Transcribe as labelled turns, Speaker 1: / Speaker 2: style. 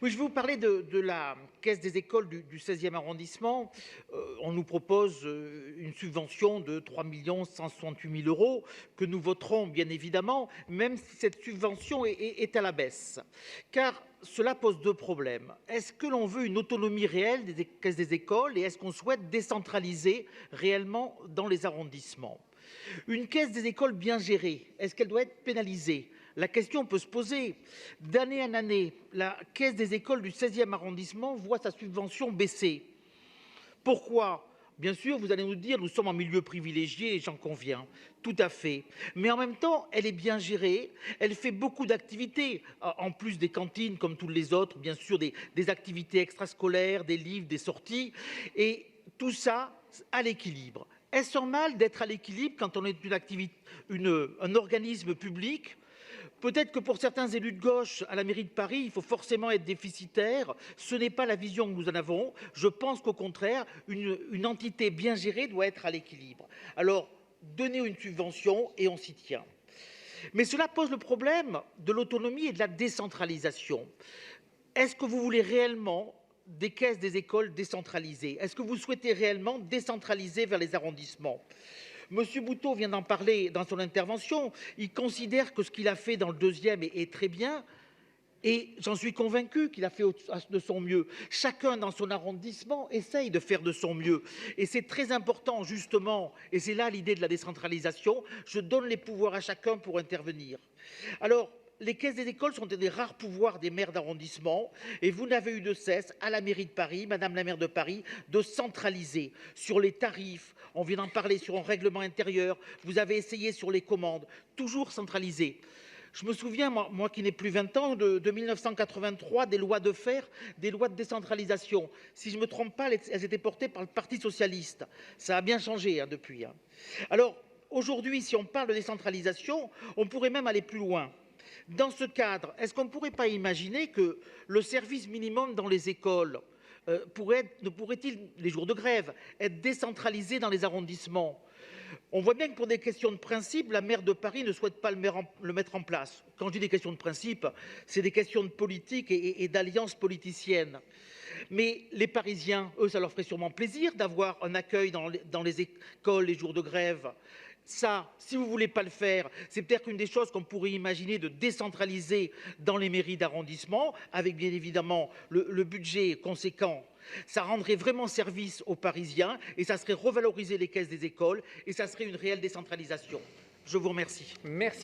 Speaker 1: Oui, je vais vous parler de la caisse des écoles du 16e arrondissement. On nous propose une subvention de 3 168 000 € que nous voterons bien évidemment, même si cette subvention est à la baisse. Car cela pose deux problèmes. Est-ce que l'on veut une autonomie réelle des caisses des écoles et est-ce qu'on souhaite décentraliser réellement dans les arrondissements? Une caisse des écoles bien gérée, est-ce qu'elle doit être pénalisée? La question peut se poser. D'année en année, la caisse des écoles du 16e arrondissement voit sa subvention baisser. Pourquoi? Bien sûr, vous allez nous dire, nous sommes en milieu privilégié, et j'en conviens, tout à fait. Mais en même temps, elle est bien gérée, elle fait beaucoup d'activités, en plus des cantines comme toutes les autres, bien sûr, des activités extrascolaires, des livres, des sorties, et tout ça à l'équilibre. Est-ce un mal d'être à l'équilibre quand on est un organisme public? Peut-être que pour certains élus de gauche à la mairie de Paris, il faut forcément être déficitaire. Ce n'est pas la vision que nous en avons. Je pense qu'au contraire, une entité bien gérée doit être à l'équilibre. Alors, donner une subvention et on s'y tient. Mais cela pose le problème de l'autonomie et de la décentralisation. Est-ce que vous voulez réellement des caisses des écoles décentralisées? Est-ce que vous souhaitez réellement décentraliser vers les arrondissements? Monsieur Bouteau vient d'en parler dans son intervention. Il considère que ce qu'il a fait dans le deuxième est très bien. Et j'en suis convaincu qu'il a fait de son mieux. Chacun dans son arrondissement essaye de faire de son mieux. Et c'est très important, justement, et c'est là l'idée de la décentralisation, je donne les pouvoirs à chacun pour intervenir. Alors, les caisses des écoles sont des rares pouvoirs des maires d'arrondissement et vous n'avez eu de cesse, à la mairie de Paris, Madame la maire de Paris, de centraliser sur les tarifs. On vient d'en parler sur un règlement intérieur. Vous avez essayé sur les commandes, toujours centralisé. Je me souviens, moi qui n'ai plus 20 ans, de 1983, des lois de fer, des lois de décentralisation. Si je ne me trompe pas, elles étaient portées par le Parti socialiste. Ça a bien changé depuis. Alors, aujourd'hui, si on parle de décentralisation, on pourrait même aller plus loin. Dans ce cadre, est-ce qu'on ne pourrait pas imaginer que le service minimum dans les écoles ne pourrait-il, les jours de grève, être décentralisé dans les arrondissements? On voit bien que pour des questions de principe, la maire de Paris ne souhaite pas le mettre en place. Quand je dis des questions de principe, c'est des questions de politique et d'alliance politicienne. Mais les Parisiens, eux, ça leur ferait sûrement plaisir d'avoir un accueil dans les écoles les jours de grève. Ça, si vous ne voulez pas le faire, c'est peut-être une des choses qu'on pourrait imaginer de décentraliser dans les mairies d'arrondissement, avec bien évidemment le budget conséquent. Ça rendrait vraiment service aux Parisiens et ça serait revaloriser les caisses des écoles et ça serait une réelle décentralisation. Je vous remercie.
Speaker 2: Merci.